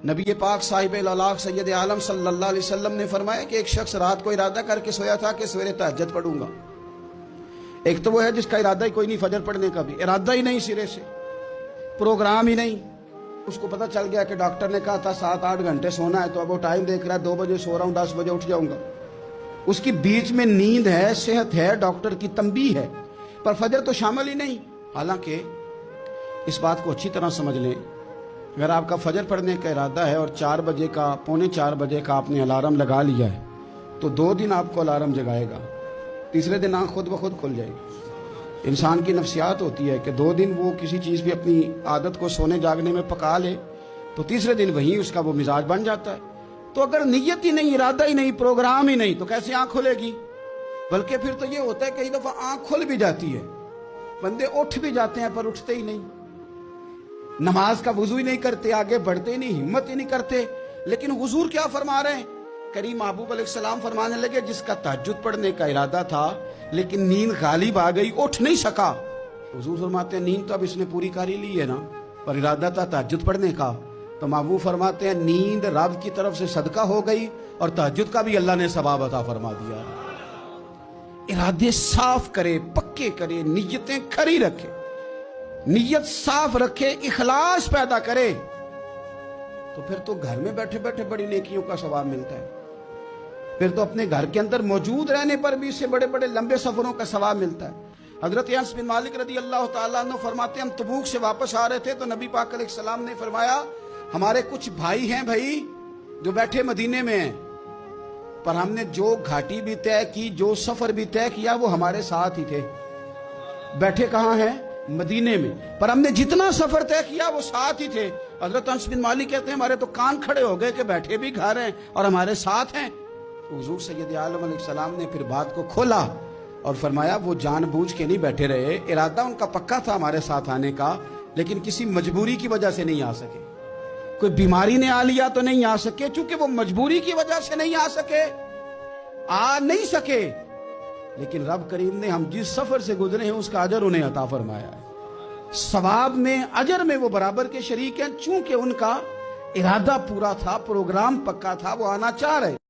نبی پاک صاحب الاولاق سید عالم صلی اللہ علیہ وسلم نے فرمایا کہ ایک شخص رات کو ارادہ کر کے سویا تھا کہ سویرے تہجد پڑھوں گا۔ ایک تو وہ ہے جس کا ارادہ ہی کوئی نہیں، فجر پڑھنے کا بھی ارادہ ہی نہیں، سرے سے پروگرام ہی نہیں۔ اس کو پتہ چل گیا کہ ڈاکٹر نے کہا تھا 7-8 گھنٹے سونا ہے، تو اب وہ ٹائم دیکھ رہا ہے 2 بجے سو رہا ہوں، 10 بجے اٹھ جاؤں گا۔ اس کی بیچ میں نیند ہے، صحت ہے، ڈاکٹر کی تنبیہ ہے، پر فجر تو شامل ہی نہیں۔ حالانکہ اس بات کو اچھی طرح سمجھ لیں، اگر آپ کا فجر پڑھنے کا ارادہ ہے اور 4 بجے کا 3:45 بجے کا آپ نے الارم لگا لیا ہے، تو 2 دن آپ کو الارم جگائے گا، تیسرے دن آنکھ خود بخود کھل جائے گی۔ انسان کی نفسیات ہوتی ہے کہ 2 دن وہ کسی چیز بھی اپنی عادت کو سونے جاگنے میں پکا لے تو تیسرے دن وہیں اس کا وہ مزاج بن جاتا ہے۔ تو اگر نیت ہی نہیں، ارادہ ہی نہیں، پروگرام ہی نہیں، تو کیسے آنکھ کھلے گی؟ بلکہ پھر تو یہ ہوتا ہے کئی دفعہ آنکھ کھل بھی جاتی ہے، بندے اٹھ بھی جاتے ہیں پر اٹھتے ہی نہیں، نماز کا وضو ہی نہیں کرتے، آگے بڑھتے ہی نہیں، ہمت ہی نہیں کرتے۔ لیکن حضور کیا فرما رہے ہیں؟ کریم محبوب علیہ السلام فرمانے لگے جس کا تہجد پڑھنے کا ارادہ تھا لیکن نیند غالب آ گئی، اٹھ نہیں سکا۔ حضور فرماتے ہیں نیند تو اب اس نے پوری کر ہی لی ہے نا، پر ارادہ تھا تہجد پڑھنے کا۔ تو محبوب فرماتے ہیں نیند رب کی طرف سے صدقہ ہو گئی اور تہجد کا بھی اللہ نے ثواب عطا فرما دیا۔ ارادے صاف کرے، پکے کرے، نیتیں کھری رکھے، نیت صاف رکھے، اخلاص پیدا کرے، تو پھر تو گھر میں بیٹھے بیٹھے بڑی نیکیوں کا ثواب ملتا ہے۔ پھر تو اپنے گھر کے اندر موجود رہنے پر بھی اس سے بڑے بڑے لمبے سفروں کا ثواب ملتا ہے۔ حضرت انس بن مالک رضی اللہ تعالیٰ عنہ فرماتے ہیں ہم تبوک سے واپس آ رہے تھے تو نبی پاک علیہ السلام نے فرمایا ہمارے کچھ بھائی ہیں بھائی جو بیٹھے مدینے میں ہیں، پر ہم نے جو گھاٹی بھی طے کی، جو سفر بھی طے کیا، وہ ہمارے ساتھ ہی تھے۔ بیٹھے کہاں ہیں؟ مدینے میں، پر ہم نے جتنا سفر طے کیا وہ ساتھ ہی تھے۔ حضرت انس بن مالک کہتے ہیں ہمارے تو کان کھڑے ہو گئے کہ بیٹھے بھی گھر ہیں اور ہمارے ساتھ ہیں۔ حضور سید عالم علیہ السلام نے پھر بات کو کھولا اور فرمایا وہ جان بوجھ کے نہیں بیٹھے رہے، ارادہ ان کا پکا تھا ہمارے ساتھ آنے کا، لیکن کسی مجبوری کی وجہ سے نہیں آ سکے۔ کوئی بیماری نے آ لیا تو نہیں آ سکے، چونکہ وہ مجبوری کی وجہ سے نہیں آ سکے، آ نہیں سکے، لیکن رب کریم نے ہم جس سفر سے گزرے ہیں اس کا اجر انہیں عطا فرمایا ہے۔ ثواب میں، اجر میں وہ برابر کے شریک ہیں، چونکہ ان کا ارادہ پورا تھا، پروگرام پکا تھا، وہ آنا چاہ رہے۔